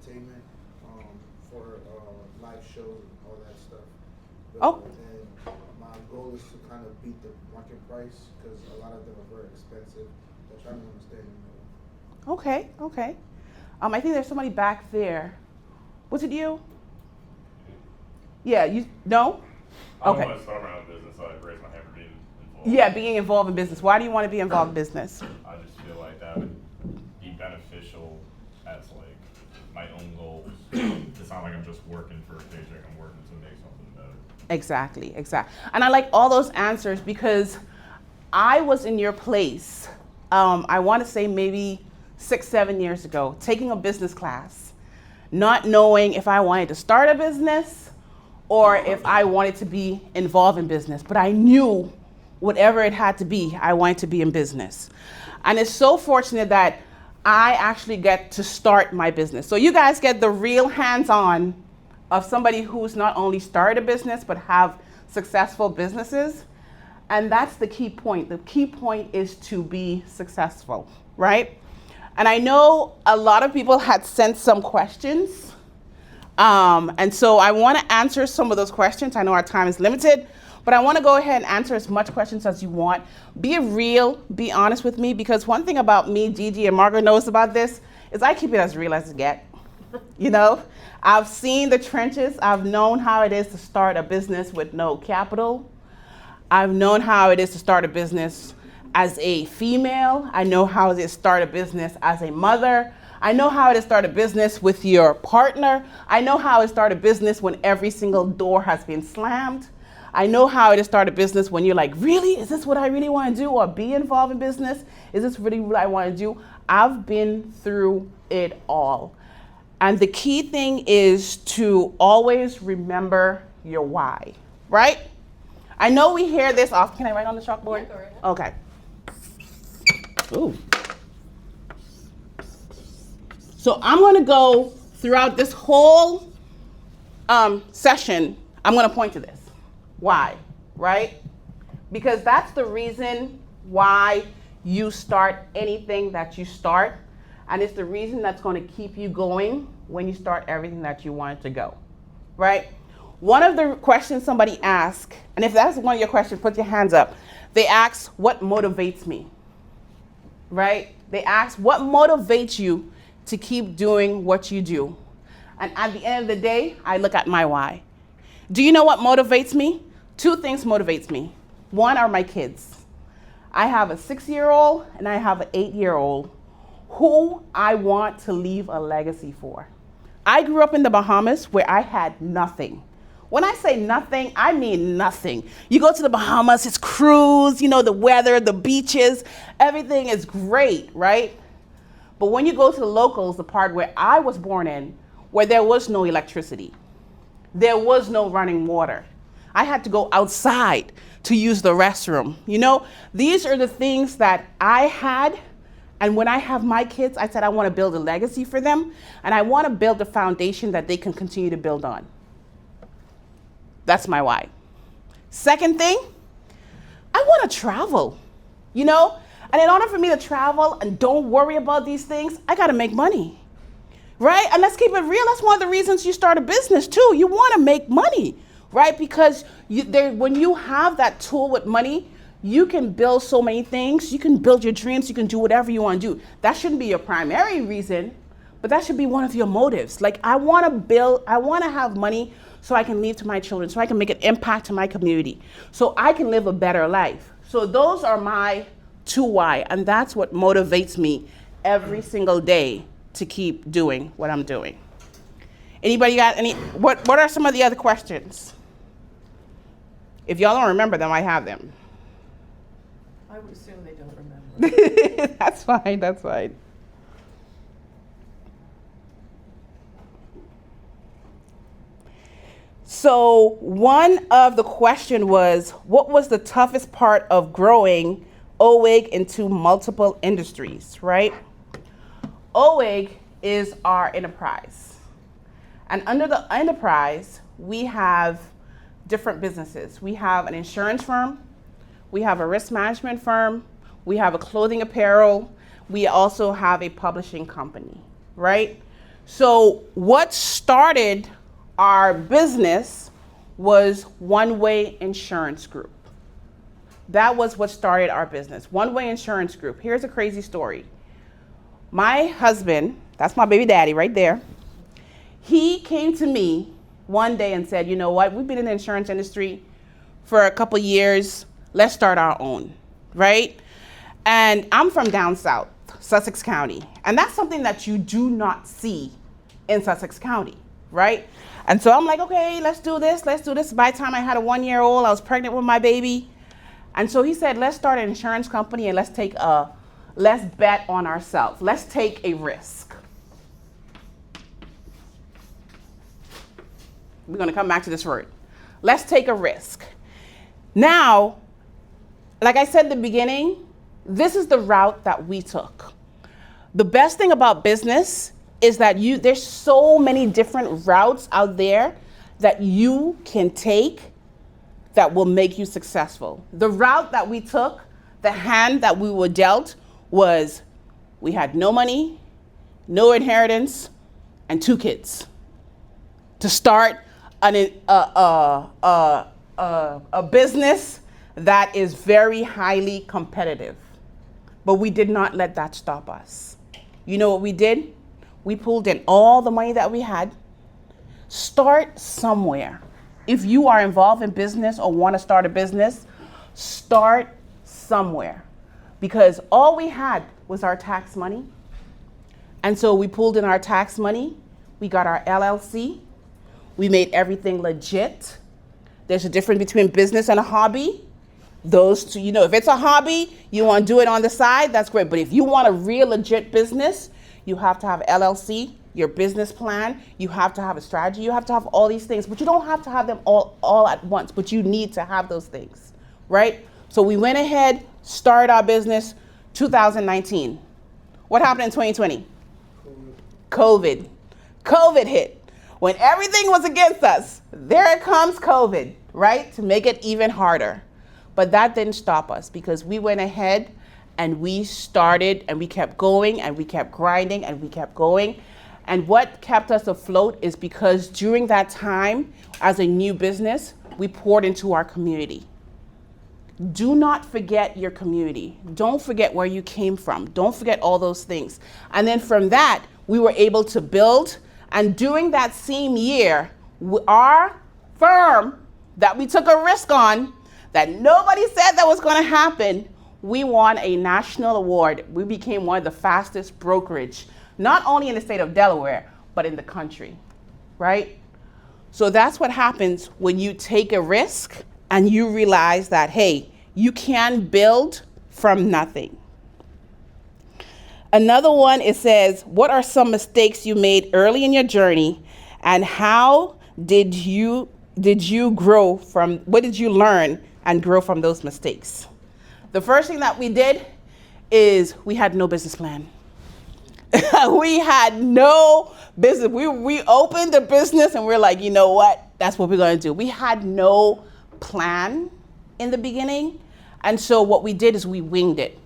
entertainment for live shows and all that stuff. Oh. And my goal is to kind of beat the market price because a lot of them are very expensive. So I'm trying to understand. Okay, okay. I think there's somebody back there. Was it you? Yeah, you, no? I Okay. want to start my own business, so I raise my hand for being involved. Yeah, being involved in business. Why do you want to be involved in business? I just feel like that would be beneficial as like my own goals. It's not like I'm just working for a paycheck, I'm working to make something better. Exactly, exactly. And I like all those answers because I was in your place, I want to say maybe 6-7 years ago, taking a business class, not knowing if I wanted to start a business or if I wanted to be involved in business. But I knew whatever it had to be, I wanted to be in business. And it's so fortunate that I actually get to start my business. So you guys get the real hands-on of somebody who's not only started a business, but have successful businesses. And that's the key point. The key point is to be successful, right? And I know a lot of people had sent some questions. And so I want to answer some of those questions. I know our time is limited, but I want to go ahead and answer as much questions as you want. Be real, be honest with me, because one thing about me, Gigi, and Margaret knows about this, is I keep it as real as it gets. You know, I've seen the trenches. I've known how it is to start a business with no capital. I've known how it is to start a business as a female. I know how it is to start a business as a mother. I know how it is to start a business with your partner. I know how it is to start a business when every single door has been slammed. I know how it is to start a business when you're like, really? Is this what I really want to do? Or be involved in business? Is this really what I want to do? I've been through it all. And the key thing is to always remember your why, right? I know we hear this often. Can I write on the chalkboard? Yeah, go right ahead. Okay. Ooh. So I'm going to go throughout this whole session, I'm going to point to this. Why, right? Because that's the reason why you start anything that you start. And it's the reason that's going to keep you going when you start everything that you want to go, right? One of the questions somebody asked, and if that's one of your questions, put your hands up. They asked, what motivates me, right? They asked, what motivates you to keep doing what you do? And at the end of the day, I look at my why. Do you know what motivates me? 2 things motivates me. One are my kids. I have a 6-year-old and I have an 8-year-old who I want to leave a legacy for. I grew up in the Bahamas where I had nothing. When I say nothing, I mean nothing. You go to the Bahamas, it's cruise, you know, the weather, the beaches, everything is great, right? But when you go to the locals, the part where I was born in, where there was no electricity, there was no running water. I had to go outside to use the restroom. You know, these are the things that I had. And when I have my kids, I said I want to build a legacy for them. And I want to build a foundation that they can continue to build on. That's my why. Second thing, I want to travel, you know? And in order for me to travel and don't worry about these things, I got to make money, right? And let's keep it real. That's one of the reasons you start a business too. You want to make money, right? Because when you have that tool with money, you can build so many things. You can build your dreams. You can do whatever you want to do. That shouldn't be your primary reason, but that should be one of your motives. Like, I want to have money so I can leave to my children, so I can make an impact to my community, so I can live a better life. So those are my 2 why, and that's what motivates me every single day to keep doing what I'm doing. Anybody got any, what are some of the other questions? If y'all don't remember them, I have them. I would assume they don't remember. That's fine, that's fine. So one of the question was, what was the toughest part of growing OWIG into multiple industries, right? OWIG is our enterprise. And under the enterprise, we have different businesses. We have an insurance firm, we have a risk management firm, we have a clothing apparel, we also have a publishing company, right? So what started our business was One Way Insurance Group. That was what started our business, One Way Insurance Group. Here's a crazy story. My husband, that's my baby daddy right there, he came to me one day and said, you know what, we've been in the insurance industry for a couple years, let's start our own, right? And I'm from down south, Sussex County, and that's something that you do not see in Sussex County, right? And so I'm like, okay, let's do this. By the time I had a 1-year-old, I was pregnant with my baby. And so he said, let's start an insurance company and let's bet on ourselves. Let's take a risk. We're gonna come back to this word. Let's take a risk. Now, like I said in the beginning, this is the route that we took. The best thing about business is that there's so many different routes out there that you can take that will make you successful. The route that we took, the hand that we were dealt, was we had no money, no inheritance, and 2 kids to start a business that is very highly competitive. But we did not let that stop us. You know what we did? We pulled in all the money that we had. Start somewhere. If you are involved in business or want to start a business, start somewhere. Because all we had was our tax money. And so we pulled in our tax money. We got our LLC. We made everything legit. There's a difference between business and a hobby. Those two, if it's a hobby, you want to do it on the side, that's great. But if you want a real legit business, you have to have LLC, your business plan, you have to have a strategy, you have to have all these things, but you don't have to have them all at once, but you need to have those things, right? So we went ahead, started our business, 2019. What happened in 2020? COVID. COVID hit. When everything was against us, there comes COVID, right? To make it even harder. But that didn't stop us because we went ahead and we started and we kept going and we kept grinding and we kept going. And what kept us afloat is because during that time, as a new business, we poured into our community. Do not forget your community. Don't forget where you came from. Don't forget all those things. And then from that, we were able to build. And during that same year, our firm that we took a risk on, that nobody said that was going to happen, we won a national award. We became one of the fastest brokerage, not only in the state of Delaware, but in the country, right? So that's what happens when you take a risk and you realize that, hey, you can build from nothing. Another one, it says, what are some mistakes you made early in your journey and how did you grow from, what did you learn and grow from those mistakes? The first thing that we did is we had no business plan. We had no business. We opened the business and we're like, you know what? That's what we're going to do. We had no plan in the beginning. And so what we did is we winged it.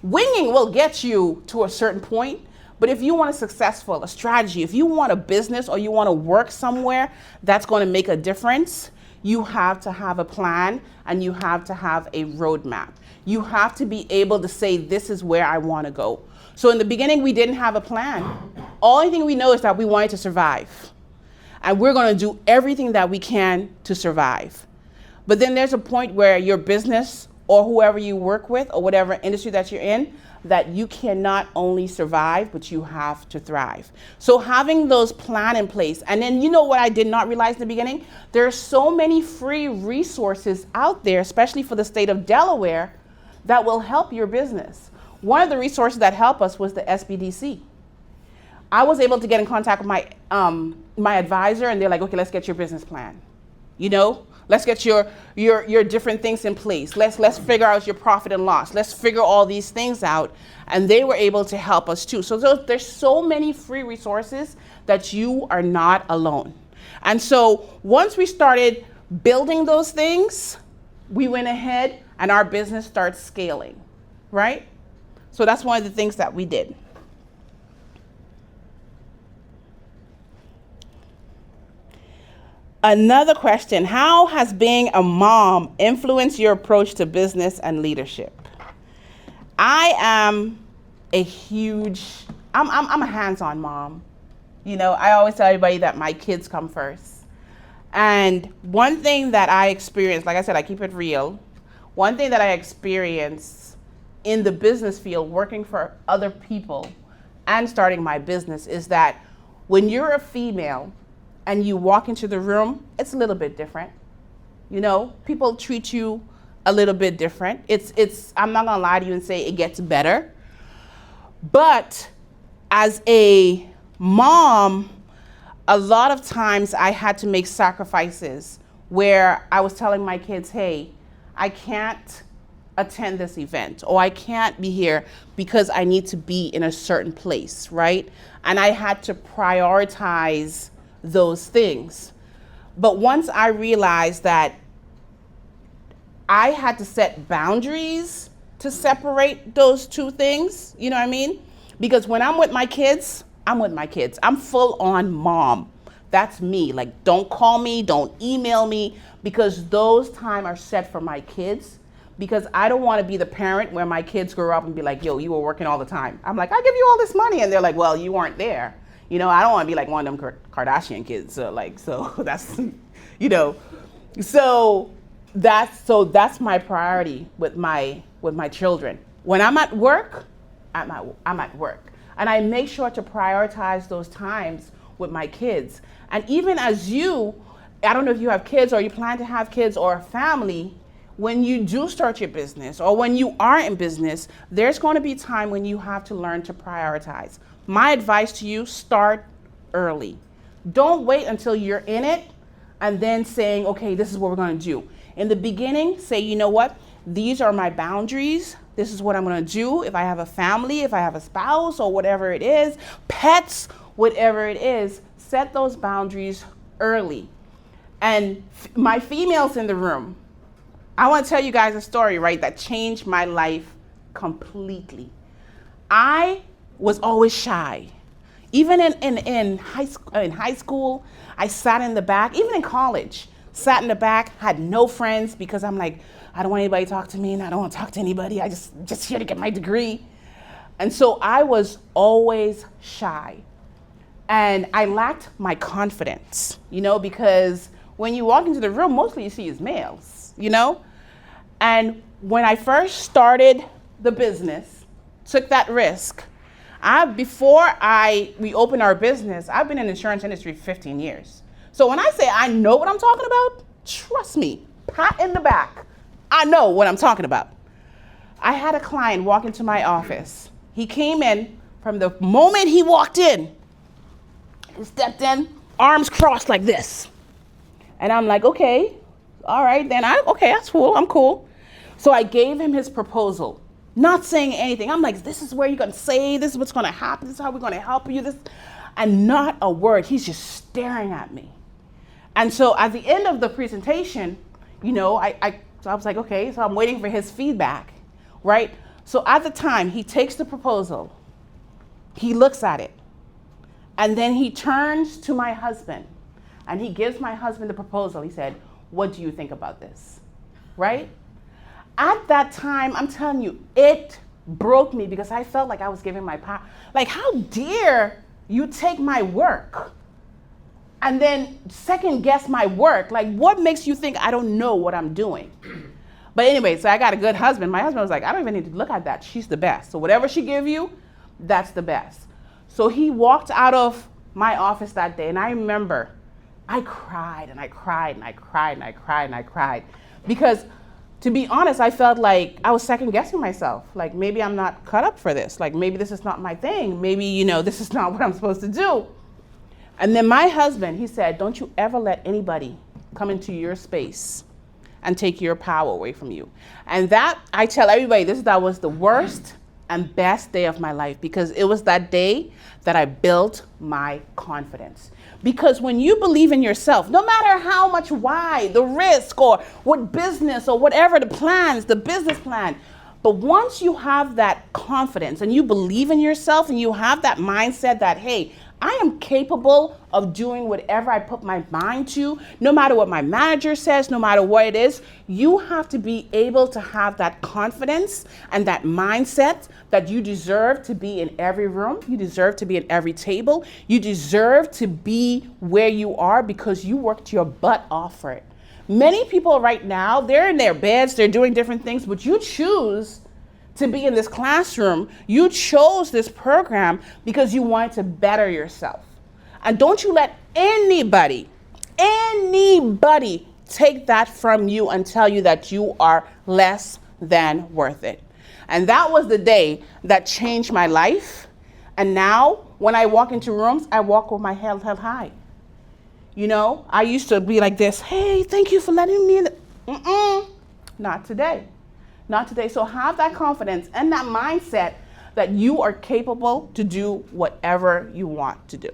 Winging will get you to a certain point. But if you want a strategy, if you want a business or you want to work somewhere that's going to make a difference, you have to have a plan and you have to have a roadmap. You have to be able to say, this is where I want to go. So in the beginning, we didn't have a plan. Only thing we know is that we wanted to survive. And we're going to do everything that we can to survive. But then there's a point where your business or whoever you work with or whatever industry that you're in, that you cannot only survive, but you have to thrive. So having those plan in place. And then you know what I did not realize in the beginning? There are so many free resources out there, especially for the state of Delaware, that will help your business. One of the resources that helped us was the SBDC. I was able to get in contact with my advisor and they're like, okay, let's get your business plan. Let's get your different things in place. Let's figure out your profit and loss. Let's figure all these things out. And they were able to help us too. So there's so many free resources that you are not alone. And so once we started building those things, we went ahead and our business started scaling, right? So that's one of the things that we did. Another question, how has being a mom influenced your approach to business and leadership? I am I'm a hands-on mom. You know, I always tell everybody that my kids come first. And one thing that I experienced, like I said, I keep it real. One thing that I experienced in the business field, working for other people and starting my business, is that when you're a female and you walk into the room, it's a little bit different. You know, people treat you a little bit different. I'm not gonna lie to you and say it gets better. But as a mom, a lot of times I had to make sacrifices where I was telling my kids, hey, I can't attend this event, or I can't be here because I need to be in a certain place, right? And I had to prioritize those things. But once I realized that I had to set boundaries to separate those two things, you know what I mean? Because when I'm with my kids, I'm with my kids. I'm full on mom. That's me. Like, don't call me, don't email me, because those times are set for my kids. Because I don't want to be the parent where my kids grow up and be like, yo, you were working all the time. I'm like, I give you all this money. And they're like, well, you weren't there. You know, I don't want to be like one of them Kardashian kids. So that's, you know, so that's my priority with my children. When I'm at work, I'm at work. And I make sure to prioritize those times with my kids. And even as I don't know if you have kids or you plan to have kids or a family, when you do start your business or when you are in business, there's going to be time when you have to learn to prioritize. My advice to you, start early. Don't wait until you're in it and then saying, okay, this is what we're going to do. In the beginning, say, you know what? These are my boundaries. This is what I'm going to do. If I have a family, if I have a spouse or whatever it is, pets, whatever it is, set those boundaries early. And my females in the room, I want to tell you guys a story, right, that changed my life completely. I was always shy. Even in high school, I sat in the back. Even in college, sat in the back, had no friends because I'm like, I don't want anybody to talk to me and I don't want to talk to anybody. I just here to get my degree. And so I was always shy. And I lacked my confidence, you know, because when you walk into the room, mostly you see is males, you know? And when I first started the business, took that risk, before we opened our business, I've been in the insurance industry for 15 years. So when I say I know what I'm talking about, trust me, pat in the back, I know what I'm talking about. I had a client walk into my office. He came in, from the moment he walked in, he stepped in, arms crossed like this. And I'm like, okay, all right, then okay, that's cool, I'm cool. So I gave him his proposal, not saying anything. I'm like, this is where you're gonna say, this is what's gonna happen, this is how we're gonna help you, and not a word. He's just staring at me. And so at the end of the presentation, you know, so I was like, okay, so I'm waiting for his feedback, right? So at the time, he takes the proposal, he looks at it, and then he turns to my husband, and he gives my husband the proposal. He said, what do you think about this, right? At that time, I'm telling you, it broke me because I felt like I was giving my power. Like, how dare you take my work and then second guess my work? Like, what makes you think I don't know what I'm doing? But anyway, so I got a good husband. My husband was like, I don't even need to look at that. She's the best. So whatever she give you, that's the best. So he walked out of my office that day, and I remember I cried and I cried and I cried and I cried and I cried. Because to be honest, I felt like I was second guessing myself. Like, maybe I'm not cut up for this. Like, maybe this is not my thing. Maybe, you know, this is not what I'm supposed to do. And then my husband, he said, don't you ever let anybody come into your space and take your power away from you. And that, I tell everybody, that was the worst and best day of my life, because it was that day that I built my confidence. Because when you believe in yourself, no matter how much why, the risk or what business or whatever the plans, the business plan, but once you have that confidence and you believe in yourself and you have that mindset that, hey, I am capable of doing whatever I put my mind to, no matter what my manager says, no matter what it is. You have to be able to have that confidence and that mindset that you deserve to be in every room. You deserve to be at every table. You deserve to be where you are because you worked your butt off for it. Many people right now, they're in their beds, they're doing different things, but you choose to be in this classroom. You chose this program because you wanted to better yourself. And don't you let anybody take that from you and tell you that you are less than worth it. And that was the day that changed my life. And now when I walk into rooms, I walk with my head held high. You know, I used to be like this, hey, thank you for letting me in. Not today. Not today. So have that confidence and that mindset that you are capable to do whatever you want to do.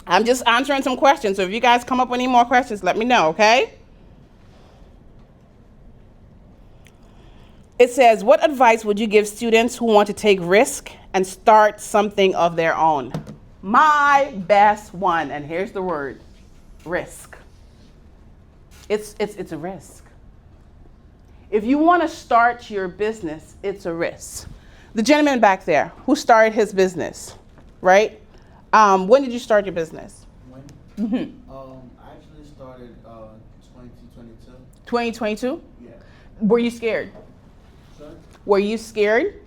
I'm just answering some questions. So if you guys come up with any more questions, let me know, okay? It says, what advice would you give students who want to take risk and start something of their own? My best one, and here's the word, risk. It's a risk. If you want to start your business, it's a risk. The gentleman back there who started his business, right? When did you start your business? When? I actually started 2022. 2022? Yeah. Were you scared? Sorry? Were you scared?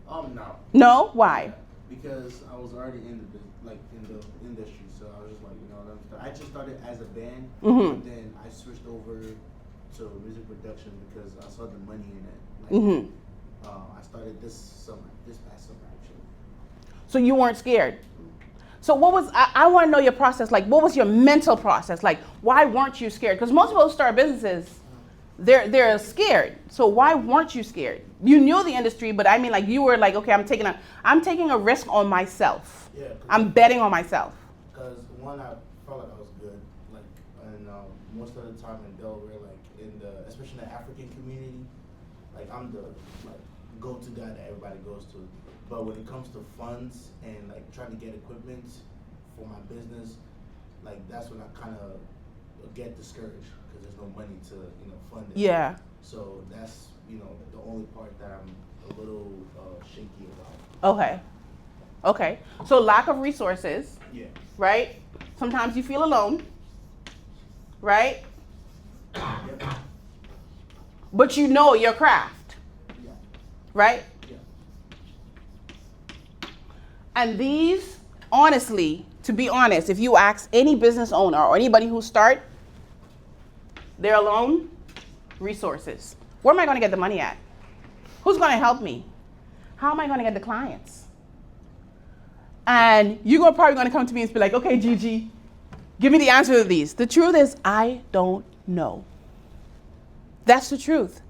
No. No? Why? Because I was already in the industry, so I was just like, you know, I just started as a band, and then I switched over to music production because I saw the money in it. I started this past summer actually. So you weren't scared? So what was, I want to know your process, like what was your mental process? Like why weren't you scared? Because most people who start businesses, they're scared. So why weren't you scared? You knew the industry, but I mean like you were like, okay, I'm taking a risk on myself. Yeah. I'm betting on myself. Because one, I felt like I was good, like, and most of the time in Delaware, like especially in the African community, like I'm the go-to guy that everybody goes to. But when it comes to funds and like trying to get equipment for my business, like that's when I kind of get discouraged because there's no money to fund it. Yeah. So that's the only part that I'm a little shaky about. Okay. So lack of resources. Yeah. Right? Sometimes you feel alone. Right? Yep. But you know your craft. Yeah. Right? Yeah. And these, honestly, to be honest, if you ask any business owner or anybody who start, they're alone, resources. Where am I going to get the money at? Who's going to help me? How am I going to get the clients? And you're probably going to come to me and be like, okay, Gigi, give me the answer to these. The truth is, I don't know. That's the truth.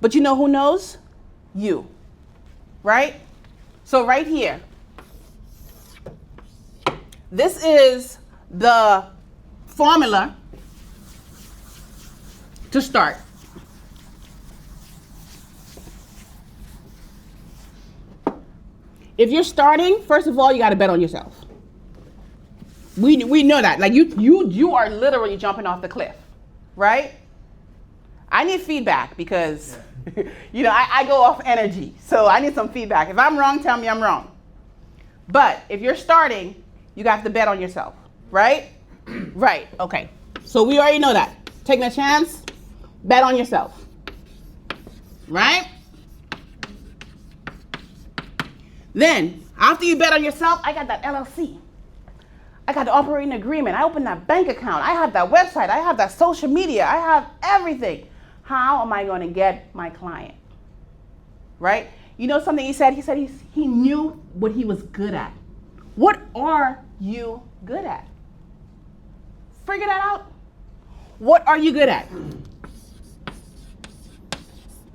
But you know who knows? You. Right? So right here, this is the formula to start. If you're starting, first of all, you got to bet on yourself. We know that. Like you are literally jumping off the cliff, right? I need feedback because, I go off energy. So I need some feedback. If I'm wrong, tell me I'm wrong. But if you're starting, you have to bet on yourself, right? Right. Okay. So we already know that. Taking a chance, bet on yourself, right? Then, after you bet on yourself, I got that LLC. I got the operating agreement. I opened that bank account. I have that website. I have that social media. I have everything. How am I going to get my client? Right? You know something he said? He said he knew what he was good at. What are you good at? Figure that out. What are you good at?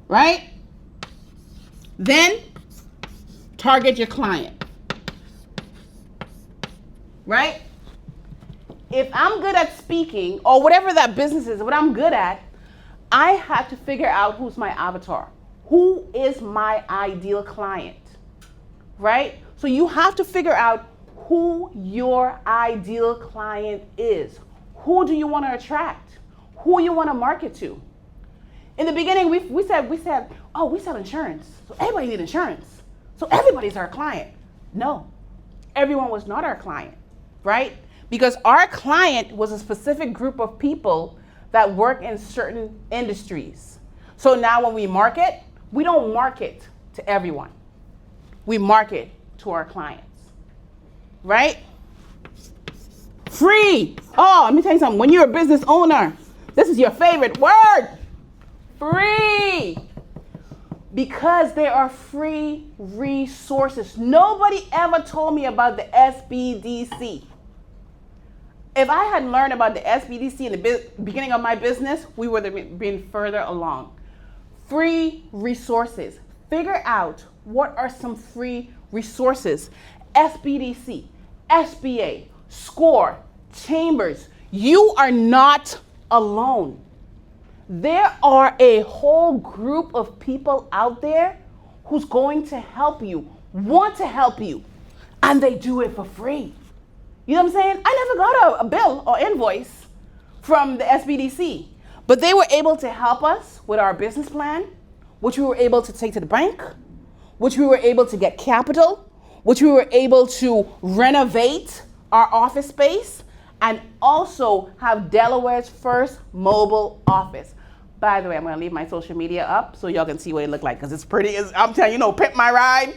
Right? Then target your client. Right? If I'm good at speaking or whatever that business is, what I'm good at, I have to figure out who's my avatar. Who is my ideal client? Right? So you have to figure out who your ideal client is. Who do you want to attract? Who you want to market to? In the beginning, we said, oh, we sell insurance, so everybody needs insurance. So everybody's our client. No, everyone was not our client, right? Because our client was a specific group of people that work in certain industries. So now when we market, we don't market to everyone. We market to our clients, right? Free. Oh, let me tell you something. When you're a business owner, this is your favorite word. Free. Because there are free resources. Nobody ever told me about the SBDC. If I had learned about the SBDC in the beginning of my business, we would have been further along. Free resources. Figure out what are some free resources. SBDC, SBA, SCORE, Chambers. You are not alone. There are a whole group of people out there who's going to help you, want to help you, and they do it for free. You know what I'm saying? I never got a bill or invoice from the SBDC, but they were able to help us with our business plan, which we were able to take to the bank, which we were able to get capital, which we were able to renovate our office space, and also have Delaware's first mobile office. By the way, I'm going to leave my social media up so y'all can see what it looked like, because it's pretty. I'm telling you, Pimp My Ride.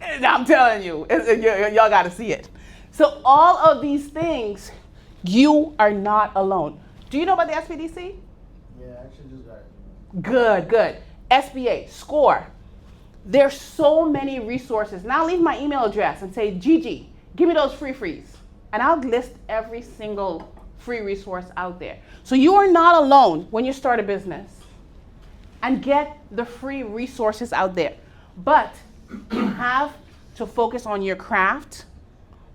I'm telling you, y'all got to see it. So all of these things, you are not alone. Do you know about the SBDC? Yeah, I actually just got it. Good. SBA, SCORE. There's so many resources. Now leave my email address and say, Gigi, give me those frees. And I'll list every single free resource out there. So you are not alone when you start a business. And get the free resources out there. But you have to focus on your craft.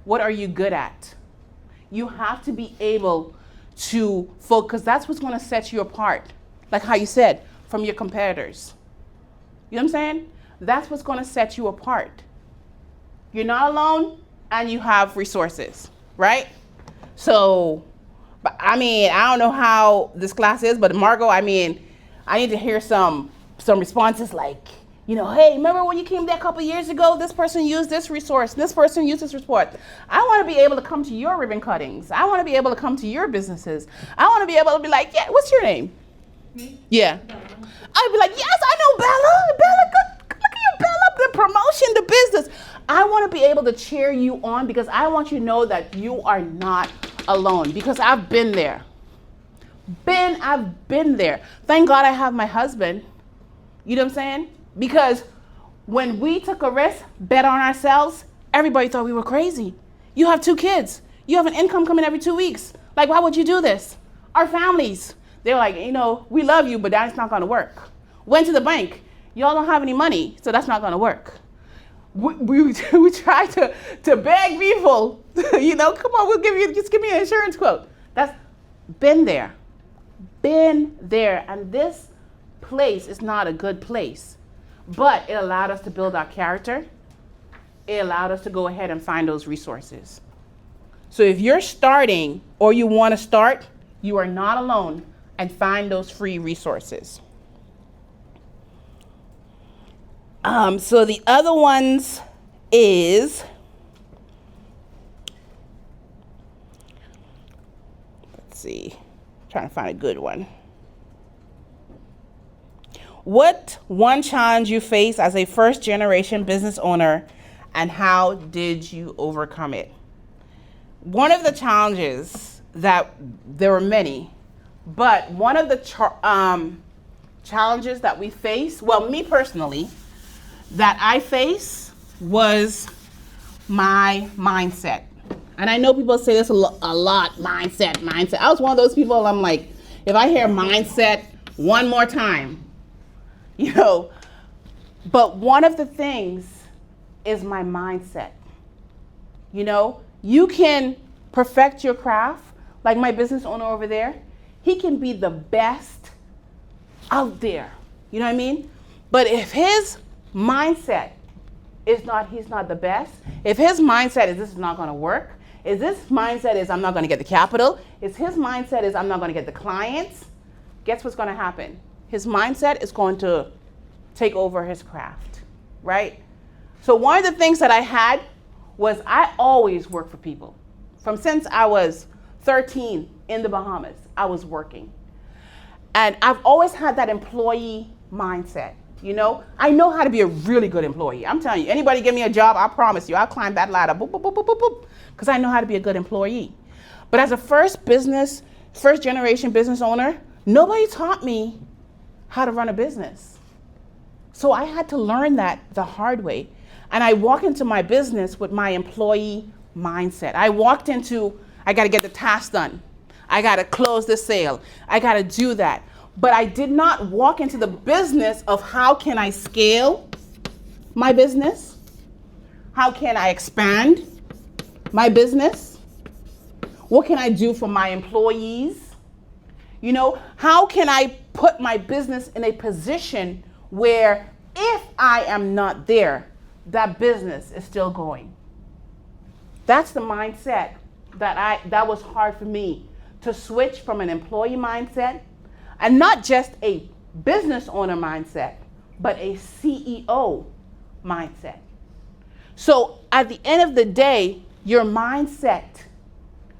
What are you good at? You have to be able to focus. That's what's going to set you apart. Like how you said, from your competitors. You know what I'm saying? That's what's going to set you apart. You're not alone and you have resources, right? So, but I don't know how this class is, but Margot, I need to hear some responses like, hey, remember when you came there a couple years ago? This person used this resource. This person used this report. I want to be able to come to your ribbon cuttings. I want to be able to come to your businesses. I want to be able to be like, yeah, what's your name? Me? Yeah. Bella. I'd be like, yes, I know Bella. Bella, good. Look at you, Bella. The promotion, the business. I want to be able to cheer you on because I want you to know that you are not alone because I've been there. I've been there. Thank God I have my husband. You know what I'm saying? Because when we took a risk, bet on ourselves, everybody thought we were crazy. You have 2 kids. You have an income coming every 2 weeks. Like, why would you do this? Our families, they're like, we love you, but that's not going to work. Went to the bank. Y'all don't have any money, so that's not going to work. We try to beg people, come on, just give me an insurance quote. That's been there. And this place is not a good place. But it allowed us to build our character. It allowed us to go ahead and find those resources. So if you're starting or you want to start, you are not alone, and find those free resources. So the other ones is, let's see, trying to find a good one. What one challenge you face as a first-generation business owner, and how did you overcome it? One of the challenges that there were many, but one of the challenges that we face, well, me personally, that I face was my mindset. And I know people say this a lot, mindset. I was one of those people, I'm like, if I hear mindset one more time, but one of the things is my mindset. You can perfect your craft, like my business owner over there. He can be the best out there. You know what I mean? But if his mindset he's not the best, if his mindset is this is not going to work, if his mindset is I'm not going to get the capital, if his mindset is I'm not going to get the clients, guess what's going to happen? His mindset is going to take over his craft, right? So one of the things that I had was I always work for people. Since I was 13 in the Bahamas, I was working. And I've always had that employee mindset. You know, I know how to be a really good employee. I'm telling you, anybody give me a job, I promise you, I'll climb that ladder, boop, boop, boop, boop, boop, boop, because I know how to be a good employee. But as a first generation business owner, nobody taught me how to run a business. So I had to learn that the hard way. And I walked into my business with my employee mindset. I walked into, I got to get the task done. I got to close the sale. I got to do that. But I did not walk into the business of how can I scale my business? How can I expand my business? What can I do for my employees? You know, how can I put my business in a position where if I am not there, that business is still going? That's the mindset that was hard for me to switch from an employee mindset, and not just a business owner mindset, but a CEO mindset. So at the end of the day, your mindset,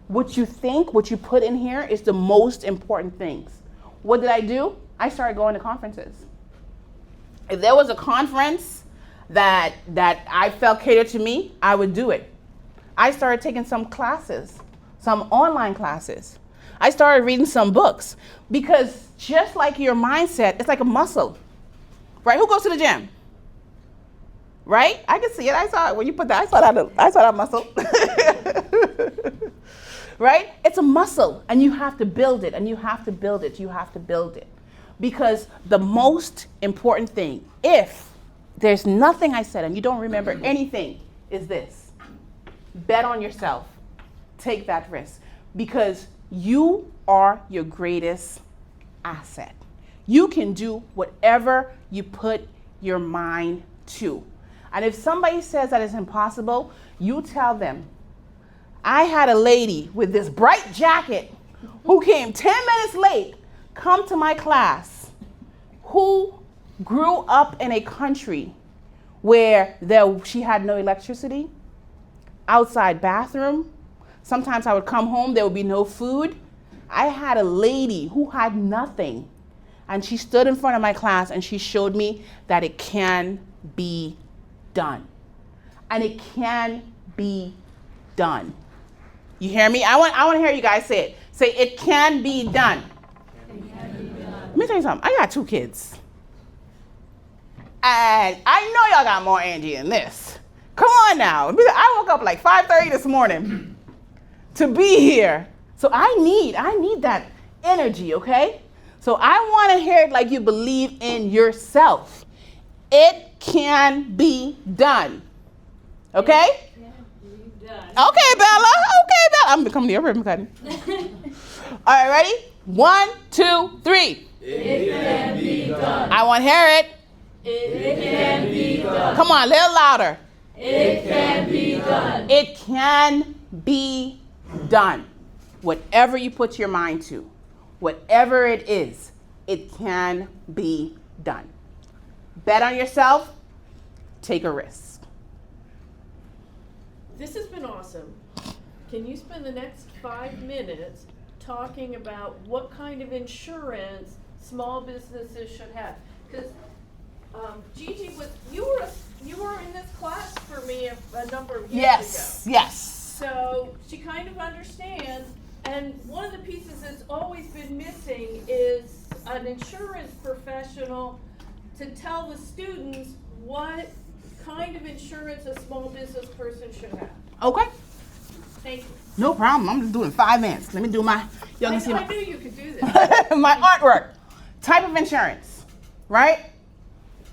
what you think, what you put in here is the most important things. What did I do? I started going to conferences. If there was a conference that I felt catered to me, I would do it. I started taking some classes, some online classes. I started reading some books, because just like your mindset, it's like a muscle, right? Who goes to the gym? Right? I can see it. I saw it when you put that. I saw that muscle. Right? It's a muscle, and you have to build it, and you have to build it. You have to build it, because the most important thing, if there's nothing I said and you don't remember anything, is this: bet on yourself. Take that risk, because you are your greatest asset. You can do whatever you put your mind to. And if somebody says that it's impossible, you tell them. I had a lady with this bright jacket who came 10 minutes late come to my class, who grew up in a country where she had no electricity, outside bathroom. Sometimes I would come home, there would be no food. I had a lady who had nothing, and she stood in front of my class and she showed me that it can be done. And it can be done. You hear me? I want to hear you guys say it. Say, it can be done. It can be done. Let me tell you something. I got 2 kids. And I know y'all got more energy than this. Come on now. I woke up like 5:30 this morning to be here. So I need that energy, okay? So I want to hear it like you believe in yourself. It can be done. Okay? It can be done. Okay, Bella. Okay, Bella. I'm becoming your ribbon cutting. All right, ready? 1, 2, 3. It can be done. I want to hear it. It can be done. Come on, a little louder. It can be done. It can be done. Whatever you put your mind to, whatever it is, it can be done. Bet on yourself. Take a risk. This has been awesome. Can you spend the next 5 minutes talking about what kind of insurance small businesses should have? Because Gigi, you were in this class for me a number of years ago. Yes. So she kind of understands, and one of the pieces that's always been missing is an insurance professional to tell the students what kind of insurance a small business person should have. Okay. Thank you. No problem. I'm just doing 5 minutes. Let me do my, y'all can see I my, knew you could do this. my artwork. Type of insurance, right?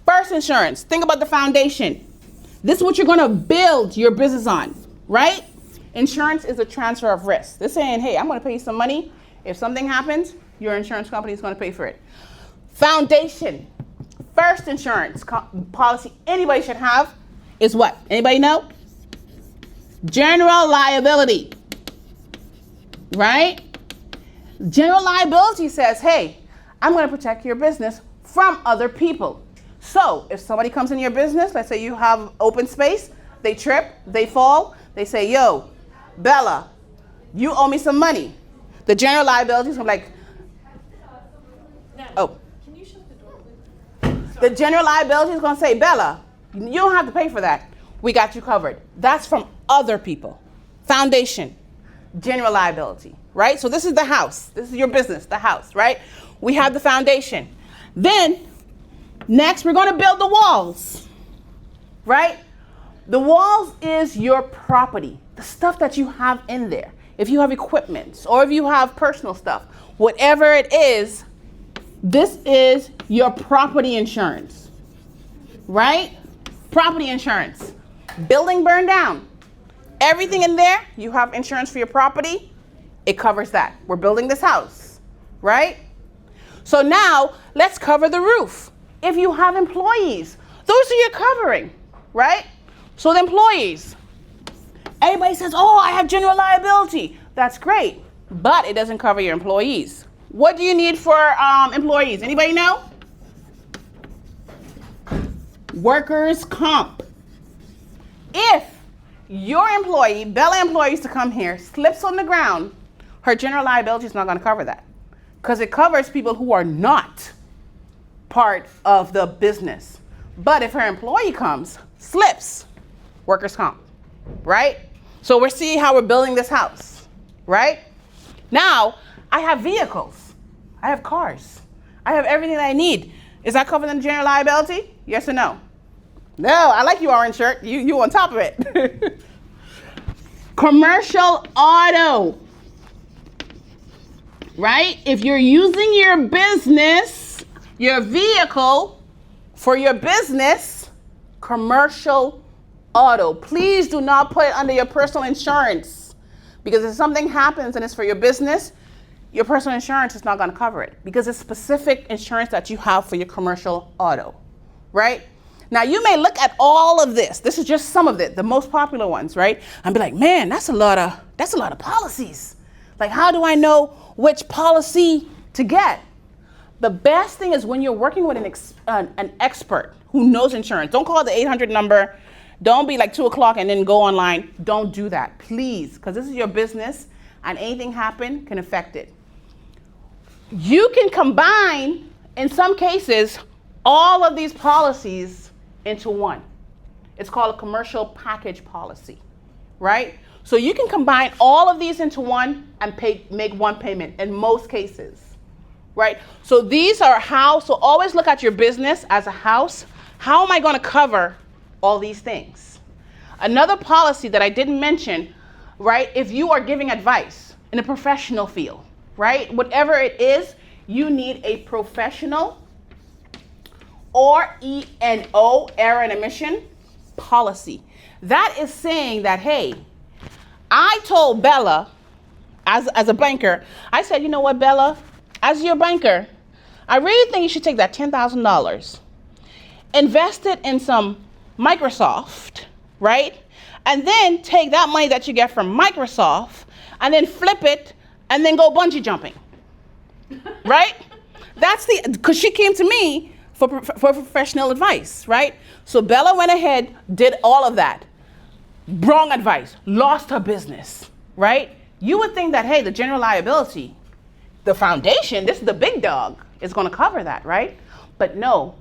First insurance. Think about the foundation. This is what you're going to build your business on, right? Insurance is a transfer of risk. They're saying, hey, I'm going to pay you some money. If something happens, your insurance company is going to pay for it. Foundation. First insurance policy anybody should have is what? Anybody know? General liability. Right? General liability says, hey, I'm going to protect your business from other people. So if somebody comes in your business, let's say you have open space, they trip, they fall, they say, yo, Bella, you owe me some money. The general liability is going to be like, oh. Can you shut the door, please? The general liability is going to say, Bella, you don't have to pay for that. We got you covered. That's from other people. Foundation, general liability, right? So this is the house. This is your business, the house, right? We have the foundation. Then, next, we're going to build the walls, right? The walls is your property, the stuff that you have in there. If you have equipment or if you have personal stuff, whatever it is, this is your property insurance, right? Property insurance. Building burned down. Everything in there, you have insurance for your property. It covers that. We're building this house, right? So now let's cover the roof. If you have employees, those are your covering, right? So the employees, everybody says, oh, I have general liability. That's great, but it doesn't cover your employees. What do you need for employees? Anybody know? Workers' comp. If your employee, Bella employee used to come here, slips on the ground, her general liability is not going to cover that because it covers people who are not part of the business. But if her employee comes, slips, workers' comp, right? So we're seeing how we're building this house, right? Now, I have vehicles. I have cars. I have everything that I need. Is that covered in general liability? Yes or no? No, I like your orange shirt. You on top of it. Commercial auto, right? If you're using your business, your vehicle for your business, commercial auto. Please do not put it under your personal insurance because if something happens and it's for your business, your personal insurance is not going to cover it because it's specific insurance that you have for your commercial auto, right? Now, you may look at all of this. This is just some of it, the most popular ones, right? And be like, man, that's a lot of policies. Like, how do I know which policy to get? The best thing is when you're working with an expert who knows insurance. Don't call the 800 number. Don't be like 2 o'clock and then go online. Don't do that, please, because this is your business and anything happen can affect it. You can combine, in some cases, all of these policies into one. It's called a commercial package policy, right? So you can combine all of these into one and make one payment in most cases, right? So these are so always look at your business as a house. How am I going to cover all these things? Another policy that I didn't mention, right? If you are giving advice in a professional field, right? Whatever it is, you need a professional or E&O, error and omission, policy. That is saying that, hey, I told Bella, as a banker, I said, you know what, Bella, as your banker, I really think you should take that $10,000, invest it in some Microsoft, right? And then take that money that you get from Microsoft and then flip it and then go bungee jumping, right? Because she came to me for professional advice, right? So Bella went ahead, did all of that. Wrong advice, lost her business, right? You would think that, hey, the general liability, the foundation, this is the big dog, is going to cover that, right? But no,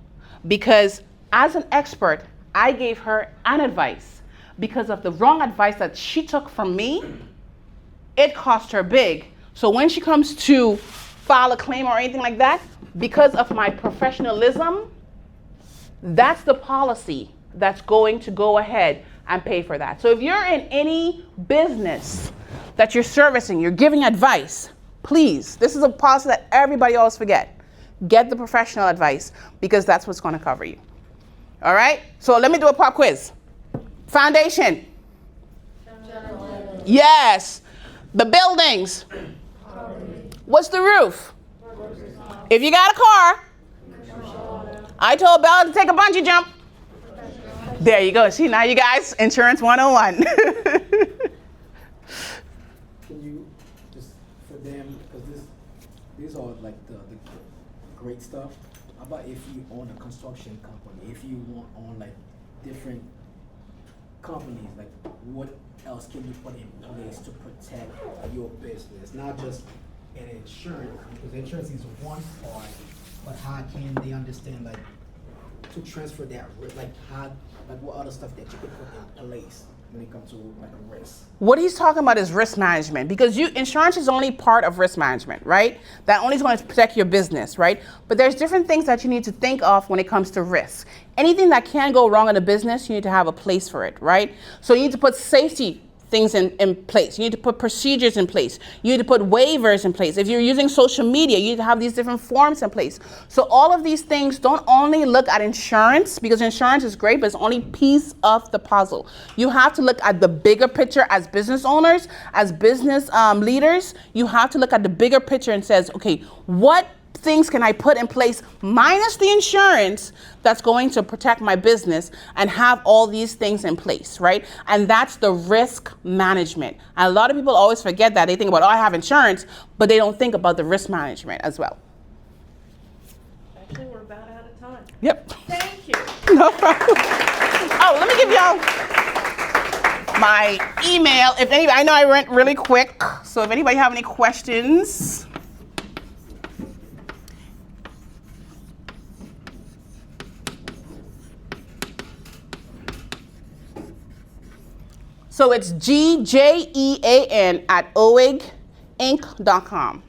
because as an expert, I gave her an advice. Because of the wrong advice that she took from me, it cost her big. So when she comes to file a claim or anything like that, because of my professionalism, that's the policy that's going to go ahead and pay for that. So if you're in any business that you're servicing, you're giving advice, please, this is a policy that everybody always forget. Get the professional advice because that's what's going to cover you. All right? So let me do a pop quiz. Foundation. Yes. The buildings. What's the roof? If you got a car, I told Bella to take a bungee jump. There you go. See, now you guys, insurance 101. Can you just for them, because these are like the great stuff. How about if you own a construction company, if you want own like different companies, like what else can you put in place to protect your business? Not just an insurance, because insurance is one part, but how can they understand like to transfer that like how, like what other stuff that you could put in place when it comes to like a risk? What he's talking about is risk management, because insurance is only part of risk management, right? That only is going to protect your business, right? But there's different things that you need to think of when it comes to risk. Anything that can go wrong in a business, you need to have a place for it, right? So you need to put safety things in place. You need to put procedures in place. You need to put waivers in place. If you're using social media, you need to have these different forms in place. So all of these things, don't only look at insurance, because insurance is great, but it's only piece of the puzzle. You have to look at the bigger picture as business owners, as business leaders. You have to look at the bigger picture and says, okay, what things can I put in place minus the insurance that's going to protect my business, and have all these things in place, right? And that's the risk management. And a lot of people always forget that. They think about, oh, I have insurance, but they don't think about the risk management as well. Actually, we're about out of time. Yep. Thank you. No problem. Oh, let me give y'all my email. If anybody, I know I went really quick, so if anybody have any questions. So it's GJEAN@oeginc.com.